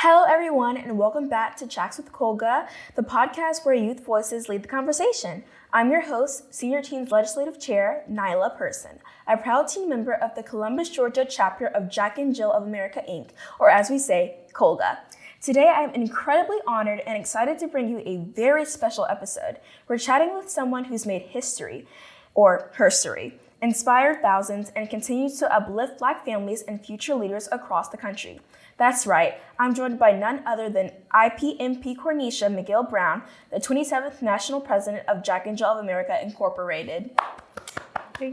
Hello, everyone, and welcome back to Chats with COLGA, the podcast where youth voices lead the conversation. I'm your host, Senior Teens Legislative Chair, Nyla Person, a proud team member of the Columbus, Georgia chapter of Jack and Jill of America, Inc., or as we say, COLGA. Today, I am incredibly honored and excited to bring you a very special episode. We're chatting with someone who's made history, or herstory, inspired thousands, and continues to uplift Black families and future leaders across the country. That's right, I'm joined by none other than IPMP Kornisha McGill Brown, the 27th National President of Jack and Jill of America, Incorporated.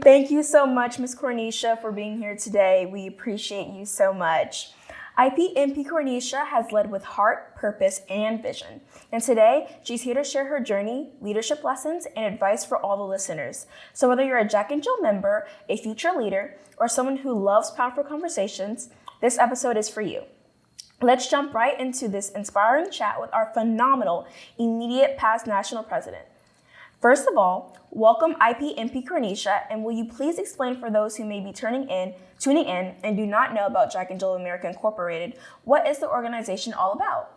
Thank you so much, Ms. Kornisha, for being here today. We appreciate you so much. IPMP Kornisha has led with heart, purpose, and vision. And today, she's here to share her journey, leadership lessons, and advice for all the listeners. So whether you're a Jack and Jill member, a future leader, or someone who loves powerful conversations, this episode is for you. Let's jump right into this inspiring chat with our phenomenal immediate past national president. First of all, welcome IPMP Kornisha, and will you please explain for those who may be tuning in and do not know about Jack and Jill of America Incorporated, what is the organization all about?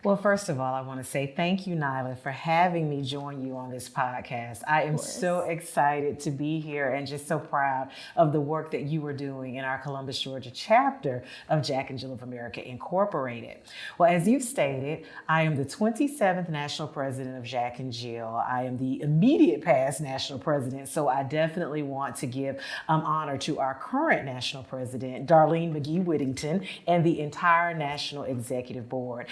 Well, first of all, I want to say thank you, Nyla, for having me join you on this podcast. I am so excited to be here and just so proud of the work that you are doing in our Columbus, Georgia chapter of Jack and Jill of America Incorporated. Well, as you've stated, I am the 27th National President of Jack and Jill. I am the immediate past National President, so I definitely want to give honor to our current National President, Darlene McGee Whittington, and the entire National Executive Board.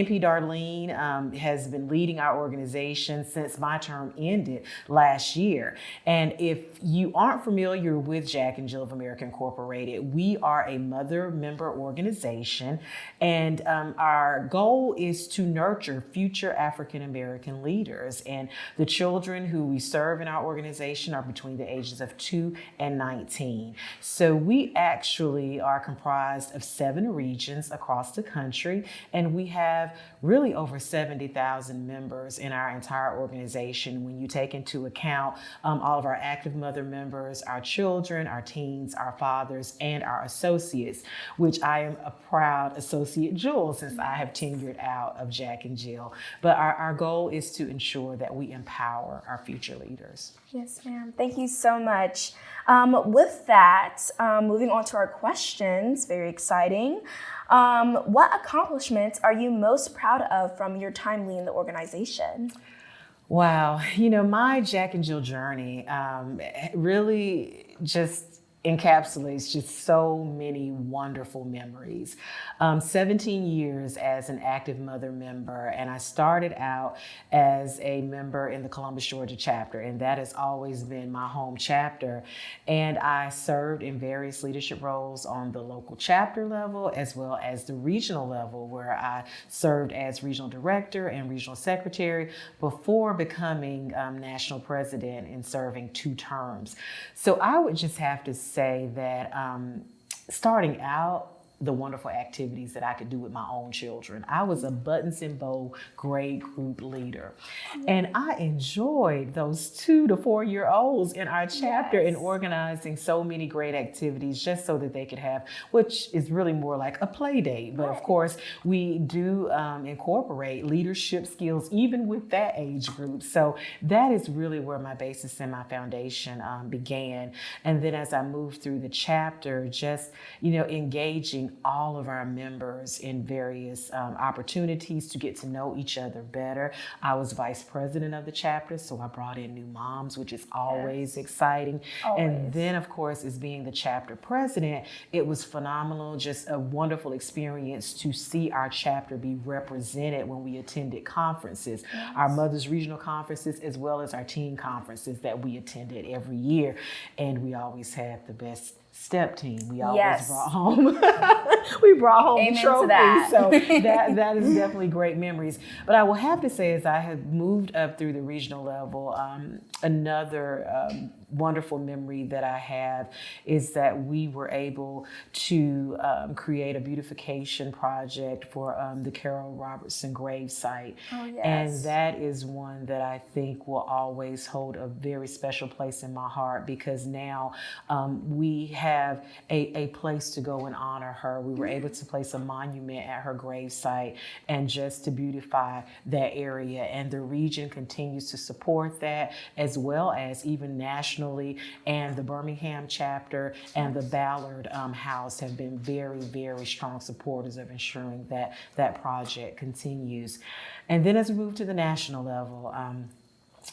MP Darlene has been leading our organization since my term ended last year. And if you aren't familiar with Jack and Jill of America Incorporated, we are a mother member organization, and our goal is to nurture future African American leaders. And the children who we serve in our organization are between the ages of 2 and 19. So we actually are comprised of 7 regions across the country, and we have really over 70,000 members in our entire organization when you take into account all of our active mother members, our children, our teens, our fathers, and our associates, which I am a proud associate jewel since I have tenured out of Jack and Jill. But our goal is to ensure that we empower our future leaders. Yes, ma'am. Thank you so much. With that, moving on to our questions, very exciting. What accomplishments are you most proud of from your time leading the organization? Wow. My Jack and Jill journey really just encapsulates just so many wonderful memories. 17 years as an active mother member, and I started out as a member in the Columbus, Georgia chapter, and that has always been my home chapter. And I served in various leadership roles on the local chapter level as well as the regional level, where I served as regional director and regional secretary before becoming national president and serving 2 terms. So I would just have to say that starting out, the wonderful activities that I could do with my own children. I was a buttons and bow grade group leader. And I enjoyed those 2 to 4 year olds in our chapter in organizing so many great activities just so that they could have, which is really more like a play date. But of course, we do incorporate leadership skills even with that age group. So that is really where my basis and my foundation began. And then as I moved through the chapter, just, engaging all of our members in various opportunities to get to know each other better. I was vice president of the chapter, so I brought in new moms, which is always exciting. And then, of course, as being the chapter president, it was phenomenal, just a wonderful experience to see our chapter be represented when we attended conferences, our Mothers Regional conferences, as well as our teen conferences that we attended every year. And we always had the best step team. We always brought home the trophies. So that is definitely great memories. But I will have to say, as I have moved up through the regional level, another wonderful memory that I have is that we were able to create a beautification project for the Carol Robertson grave site. Oh, yes. And that is one that I think will always hold a very special place in my heart, because now we have a place to go and honor her. We were able to place a monument at her grave site and just to beautify that area. And the region continues to support that, as well as even nationally. And the Birmingham chapter and the Ballard House have been very, very strong supporters of ensuring that that project continues. And then as we move to the national level,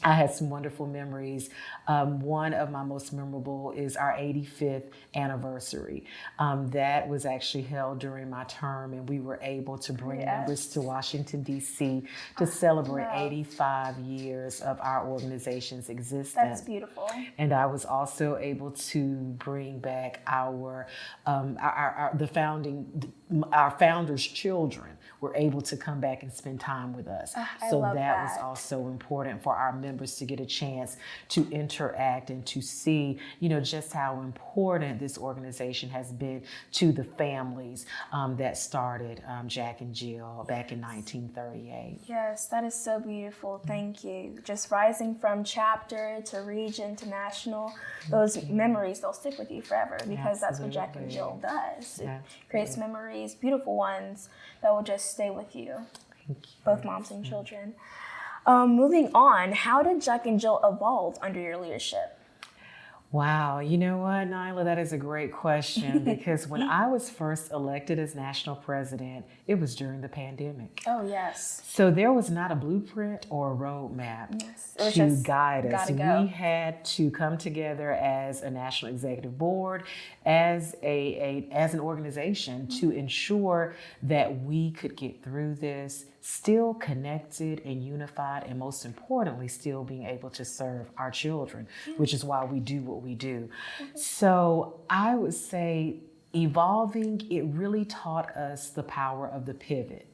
I had some wonderful memories. One of my most memorable is our 85th anniversary. That was actually held during my term, and we were able to bring members to Washington, D.C. to celebrate 85 years of our organization's existence. That's beautiful. And I was also able to bring back our founders' children were able to come back and spend time with us. So that was also important for our members to get a chance to interact and to see, just how important this organization has been to the families that started Jack and Jill back in 1938. Yes, that is so beautiful. Thank you. Just rising from chapter to region to national, those memories, they'll stick with you forever, because that's what Jack and Jill does. It creates memories, beautiful ones, that will just stay with you. Thank you. Both moms and children. Moving on, how did Jack and Jill evolve under your leadership? Wow, you know what, Nyla, that is a great question, because when I was first elected as national president, it was during the pandemic. Oh, yes. So there was not a blueprint or a roadmap to guide us. We had to come together as a national executive board, as an organization, to ensure that we could get through this, still connected and unified, and most importantly, still being able to serve our children, which is why we do what we do. So I would say evolving, it really taught us the power of the pivot.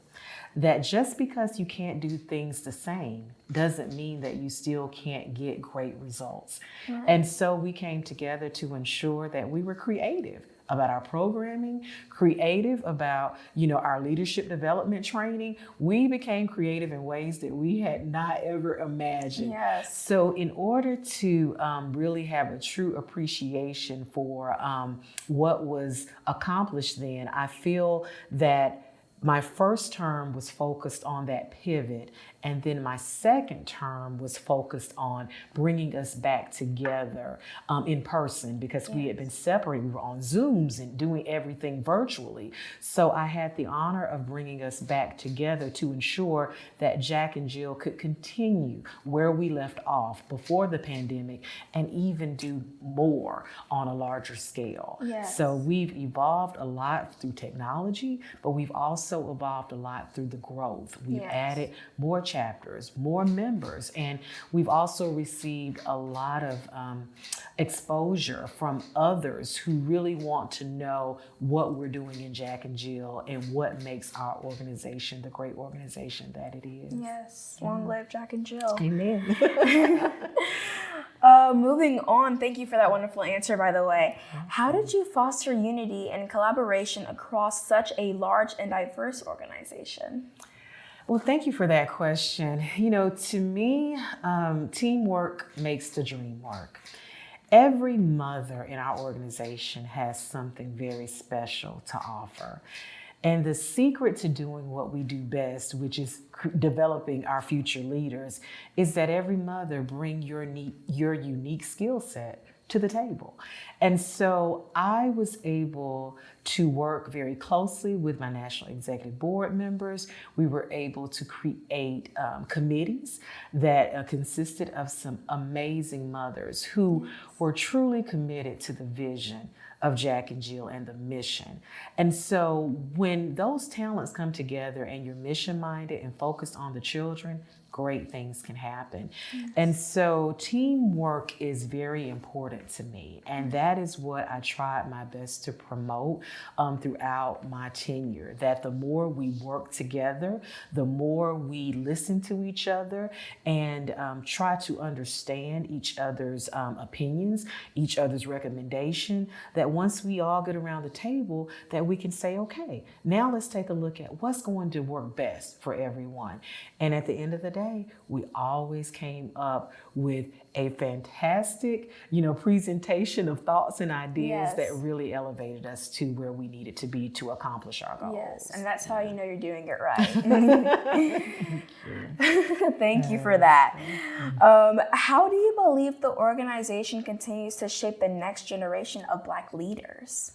That just because you can't do things the same doesn't mean that you still can't get great results. Right. And so we came together to ensure that we were creative about our programming, creative about, our leadership development training. We became creative in ways that we had not ever imagined. Yes. So in order to really have a true appreciation for what was accomplished then, I feel that my first term was focused on that pivot, and then my second term was focused on bringing us back together in person, because we had been separated. We were on Zooms and doing everything virtually. So I had the honor of bringing us back together to ensure that Jack and Jill could continue where we left off before the pandemic, and even do more on a larger scale. Yes. So we've evolved a lot through technology, but we've also evolved a lot through the growth. We've added more chapters, more members, and we've also received a lot of exposure from others who really want to know what we're doing in Jack and Jill and what makes our organization the great organization that it is. Yes, long live Jack and Jill. Amen. Moving on, thank you for that wonderful answer, by the way. How did you foster unity and collaboration across such a large and diverse organization? Well, thank you for that question. To me, teamwork makes the dream work. Every mother in our organization has something very special to offer. And the secret to doing what we do best, which is developing our future leaders, is that every mother bring your unique skill set to the table. And so I was able to work very closely with my National Executive Board members. We were able to create committees that consisted of some amazing mothers who were truly committed to the vision of Jack and Jill and the mission. And so when those talents come together and you're mission minded and focused on the children, great things can happen. Yes. And so teamwork is very important to me. And that is what I tried my best to promote throughout my tenure, that the more we work together, the more we listen to each other and try to understand each other's opinions, each other's recommendation, that once we all get around the table, that we can say, okay, now let's take a look at what's going to work best for everyone. And at the end of the day, we always came up with a fantastic, presentation of thoughts and ideas that really elevated us to where we needed to be to accomplish our goals. Yes, and that's how you know you're doing it right. Thank you for that. How do you believe the organization continues to shape the next generation of Black leaders?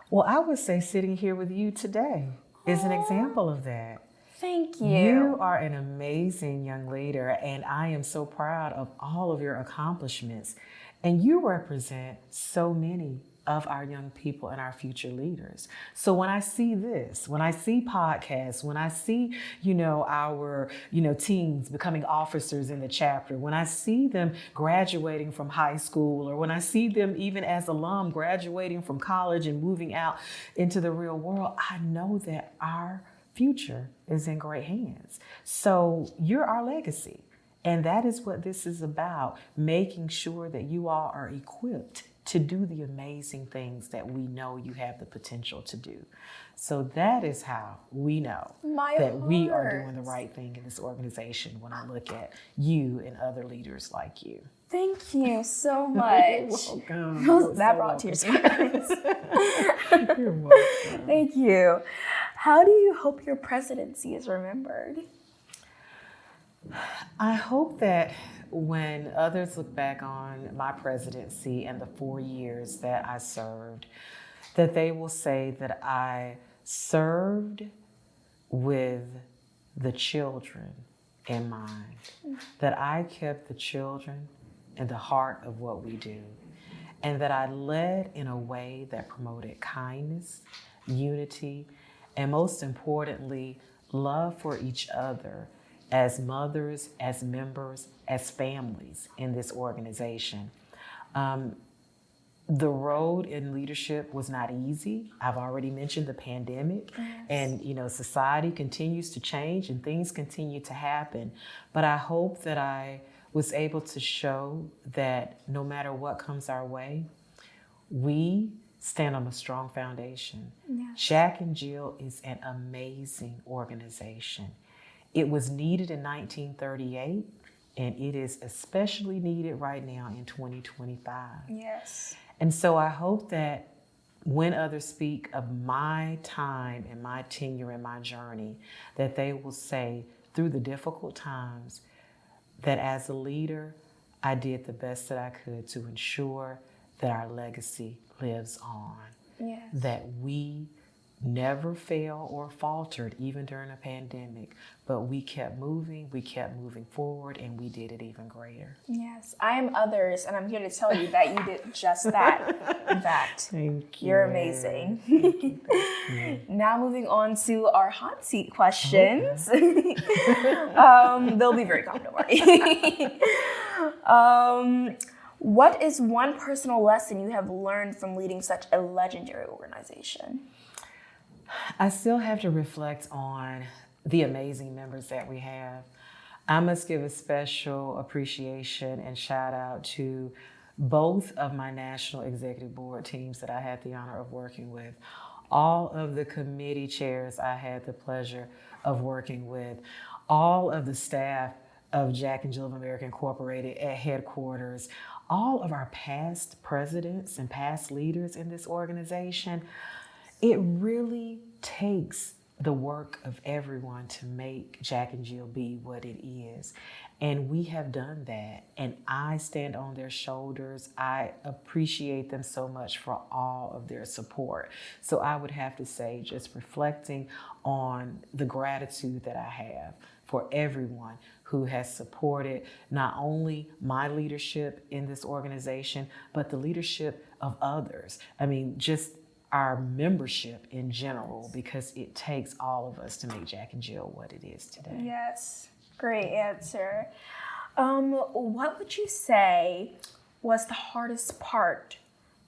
Well, I would say sitting here with you today is an example of that. Thank you. You are an amazing young leader, and I am so proud of all of your accomplishments. And you represent so many of our young people and our future leaders. So when I see this, when I see podcasts, when I see, our, teens becoming officers in the chapter, when I see them graduating from high school, or when I see them even as alum graduating from college and moving out into the real world, I know that our future is in great hands. So you're our legacy. And that is what this is about, making sure that you all are equipped to do the amazing things that we know you have the potential to do. So that is how we know we are doing the right thing in this organization when I look at you and other leaders like you. Thank you so much. You're welcome. That brought tears to my eyes. You're welcome. Thank you. How do you hope your presidency is remembered? I hope that when others look back on my presidency and the 4 years that I served, that they will say that I served with the children in mind, that I kept the children in the heart of what we do, and that I led in a way that promoted kindness, unity, and most importantly, love for each other as mothers, as members, as families in this organization. The road in leadership was not easy. I've already mentioned the pandemic, and society continues to change and things continue to happen. But I hope that I was able to show that no matter what comes our way, we stand on a strong foundation. Yes. Jack and Jill is an amazing organization. It was needed in 1938, and it is especially needed right now in 2025. Yes. And so I hope that when others speak of my time and my tenure and my journey, that they will say through the difficult times that as a leader, I did the best that I could to ensure that our legacy lives on. Yes. That we never failed or faltered, even during a pandemic, but we kept moving forward, and we did it even greater. Yes, I am others, and I'm here to tell you that you did just that. In fact, thank you. You're amazing. Thank you. Now moving on to our hot seat questions. Okay. They'll be very calm, don't worry. What is one personal lesson you have learned from leading such a legendary organization? I still have to reflect on the amazing members that we have. I must give a special appreciation and shout out to both of my national executive board teams that I had the honor of working with, all of the committee chairs I had the pleasure of working with, all of the staff of Jack and Jill of America Incorporated at headquarters, all of our past presidents and past leaders in this organization. It really takes the work of everyone to make Jack and Jill be what it is. And we have done that. And I stand on their shoulders. I appreciate them so much for all of their support. So I would have to say, just reflecting on the gratitude that I have for everyone who has supported not only my leadership in this organization, but the leadership of others. I mean, just our membership in general, because it takes all of us to make Jack and Jill what it is today. Yes, great answer. What would you say was the hardest part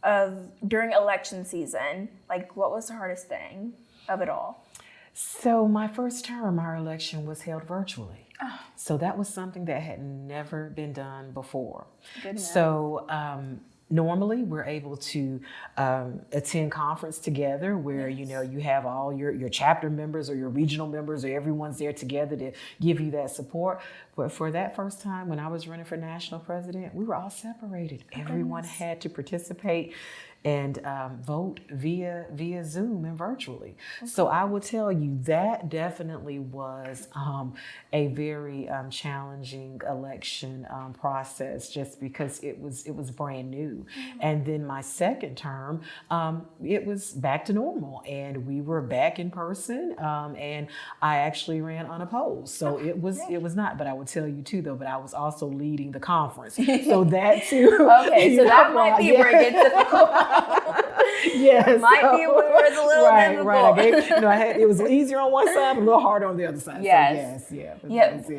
of during election season? Like, what was the hardest thing of it all? So my first term, our election was held virtually. Oh. So that was something that had never been done before. Goodness. So normally we're able to attend conference together where, you know, you have all your chapter members or your regional members or everyone's there together to give you that support. But for that first time when I was running for national president, we were all separated. Everyone had to participate and vote via Zoom and virtually. Okay. So I will tell you that definitely was a very challenging election process, just because it was brand new. Mm-hmm. And then my second term, it was back to normal, and we were back in person, and I actually ran unopposed. So it was not. But I would tell you too, though. But I was also leading the conference, so that too. Okay, so that might be where it gets difficult. Yes, might be where it's a little difficult. Right. It was easier on one side, but a little harder on the other side. Yes. So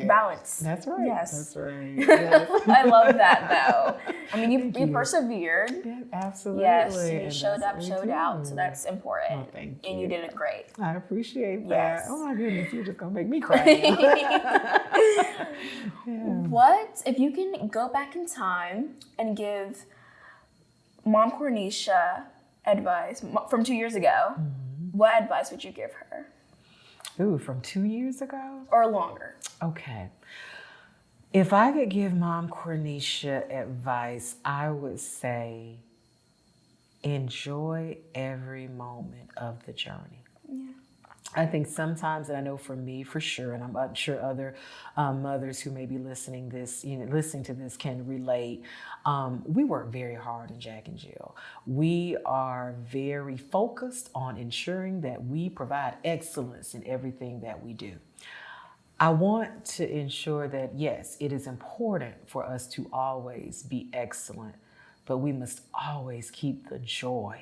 Balance. That's right. Yes. That's right. Yes. I love that, though. I mean, you persevered. Yeah, absolutely. Yes, you showed up, showed out, so that's important. Oh, thank you. And you did it great. I appreciate that. Yes. Oh my goodness, you're just gonna make me cry. What if you can go back in time and give Mom Kornisha advice from 2 years ago? Mm-hmm. What advice would you give her? Ooh, from 2 years ago? Or longer. Okay. If I could give Mom Kornisha advice, I would say enjoy every moment of the journey. Yeah. I think sometimes, and I know for me for sure, and I'm sure other mothers who may be listening to this can relate. We work very hard in Jack and Jill. We are very focused on ensuring that we provide excellence in everything that we do. I want to ensure that, yes, it is important for us to always be excellent, but we must always keep the joy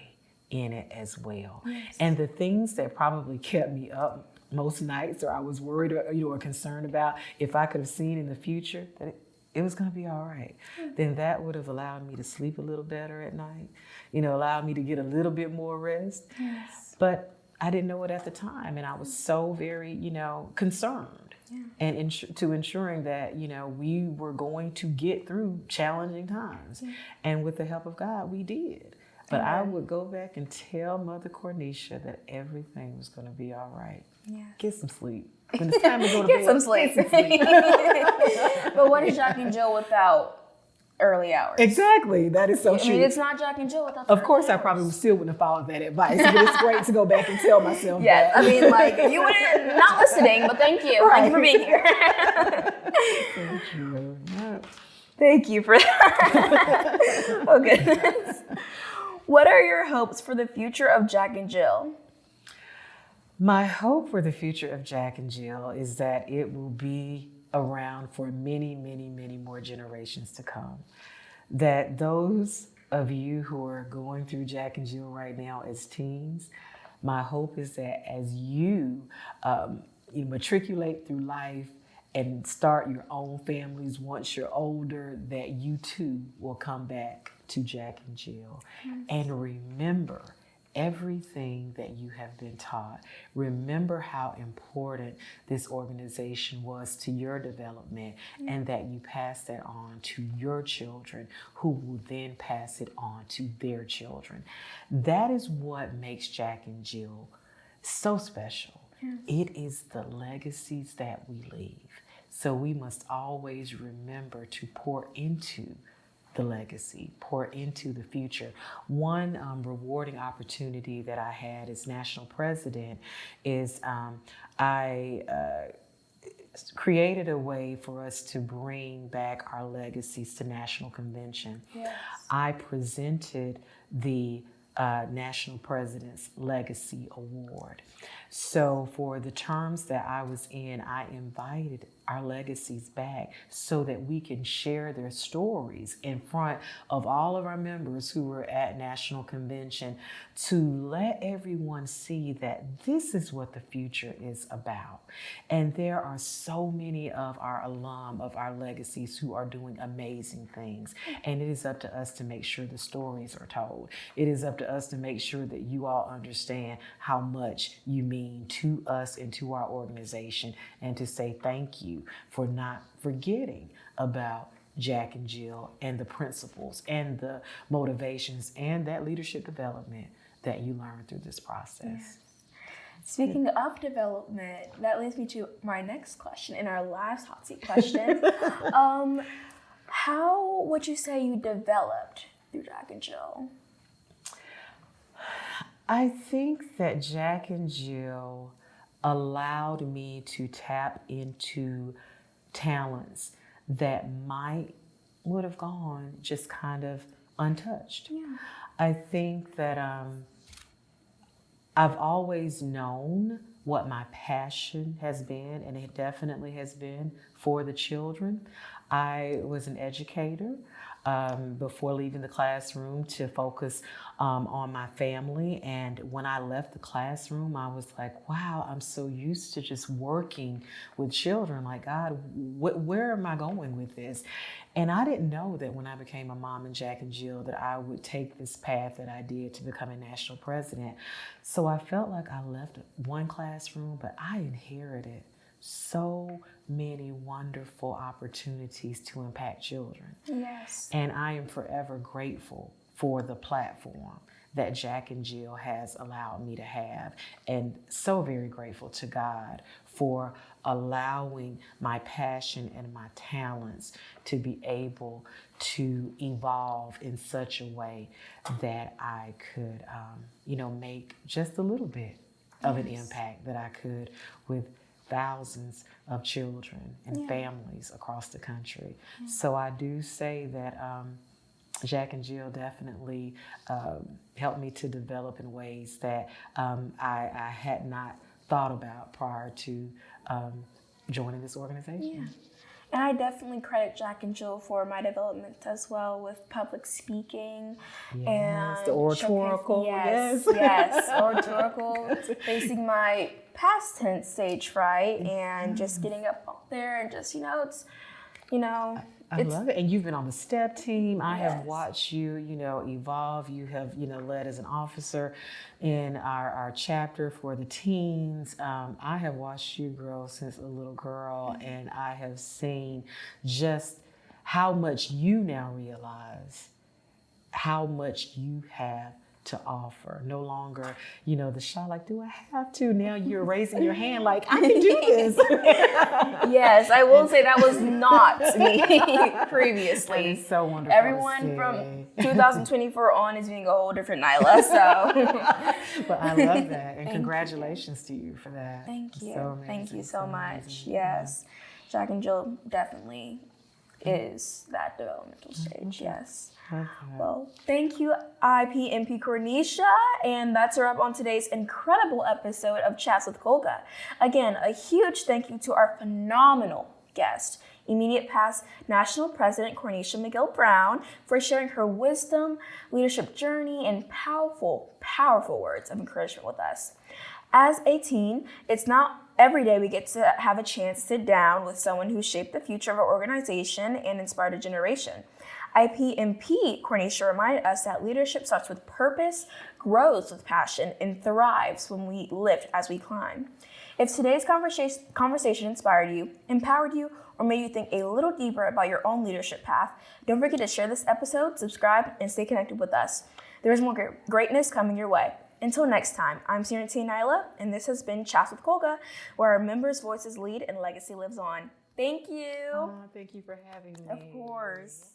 in it as well. Yes. And the things that probably kept me up most nights, or I was worried or concerned about, if I could have seen in the future that it was going to be all right, then that would have allowed me to sleep a little better at night, allowed me to get a little bit more rest. Yes. But I didn't know it at the time, and I was so very, concerned. Yeah. And to ensuring that, we were going to get through challenging times. Yeah. And with the help of God, we did. But I would go back and tell Mother Kornisha that everything was going to be all right. Yeah. Get some sleep. When it's time to go to bed, some sleep. But what is Jack and Jill without early hours? Exactly. That is so true. I mean, it's not Jack and Jill without the Of course, I probably still wouldn't have followed that advice. But it's great to go back and tell myself that. I mean, you wouldn't, not listening, but thank you. Right. Thank you for being here. Thank you. Yeah. Thank you for that. Oh, goodness. What are your hopes for the future of Jack and Jill? My hope for the future of Jack and Jill is that it will be around for many, many, many more generations to come. That those of you who are going through Jack and Jill right now as teens, my hope is that as you matriculate through life and start your own families once you're older, that you too will come back to Jack and Jill. Yes. And remember everything that you have been taught. Remember how important this organization was to your development, and that you pass that on to your children, who will then pass it on to their children. That is what makes Jack and Jill so special. Yes. It is the legacies that we leave. So we must always remember to pour into the legacy, pour into the future. One rewarding opportunity that I had as national president is I created a way for us to bring back our legacies to national convention. Yes. I presented the National President's Legacy Award. So for the terms that I was in, I invited our legacies back so that we can share their stories in front of all of our members who were at National Convention, to let everyone see that this is what the future is about. And there are so many of our alum, of our legacies, who are doing amazing things. And it is up to us to make sure the stories are told. It is up to us to make sure that you all understand how much you mean to us and to our organization, and to say thank you for not forgetting about Jack and Jill and the principles and the motivations and that leadership development that you learned through this process. Yes. Speaking of development, that leads me to my next question and our last hot seat question. How would you say you developed through Jack and Jill? I think that Jack and Jill allowed me to tap into talents that would have gone just kind of untouched. Yeah. I think that I've always known what my passion has been, and it definitely has been for the children. I was an educator before leaving the classroom to focus on my family. And when I left the classroom, I was like, wow, I'm so used to just working with children. Like, God, where am I going with this? And I didn't know that when I became a mom in Jack and Jill that I would take this path that I did to become a national president. So I felt like I left one classroom, but I inherited so many wonderful opportunities to impact children. Yes. And I am forever grateful for the platform that Jack and Jill has allowed me to have, and so very grateful to God for allowing my passion and my talents to be able to evolve in such a way that I could, make just a little bit of an impact that I could with thousands of children and families across the country. So I do say that Jack and Jill definitely helped me to develop in ways that I had not thought about prior to joining this organization. Yeah. And I definitely credit Jack and Jill for my development as well, with public speaking and the oratorical. Yes, oratorical, facing my past tense stage fright, and just getting up there and just, I love it. And you've been on the STEP team. I have watched you, evolve. You have, led as an officer in our chapter for the teens. I have watched you grow since a little girl, and I have seen just how much you now realize how much you have to offer. No longer, the shy, like, do I have to? Now you're raising your hand like, I can do this. Yes, I will say that was not me previously. It's so wonderful. Everyone from 2024 on is being a whole different Nyla, so. But I love that, and congratulations to you for that. Thank you. So Thank you so much. amazing. Yes. Jack and Jill definitely is that developmental stage, yes. Okay. Well, thank you, IPMP Kornisha, and that's a wrap on today's incredible episode of Chats with COLGA. Again, a huge thank you to our phenomenal guest, immediate past National President Kornisha McGill Brown, for sharing her wisdom, leadership journey, and powerful, powerful words of encouragement with us. As a teen, it's not every day we get to have a chance to sit down with someone who shaped the future of our organization and inspired a generation. IPMP Kornisha reminded us that leadership starts with purpose, grows with passion, and thrives when we lift as we climb. If today's conversation inspired you, empowered you, or made you think a little deeper about your own leadership path, don't forget to share this episode, subscribe, and stay connected with us. There is more greatness coming your way. Until next time, I'm Senior T. Nyla, and this has been Chats with COLGA, where our members' voices lead and legacy lives on. Thank you. Thank you for having me. Of course.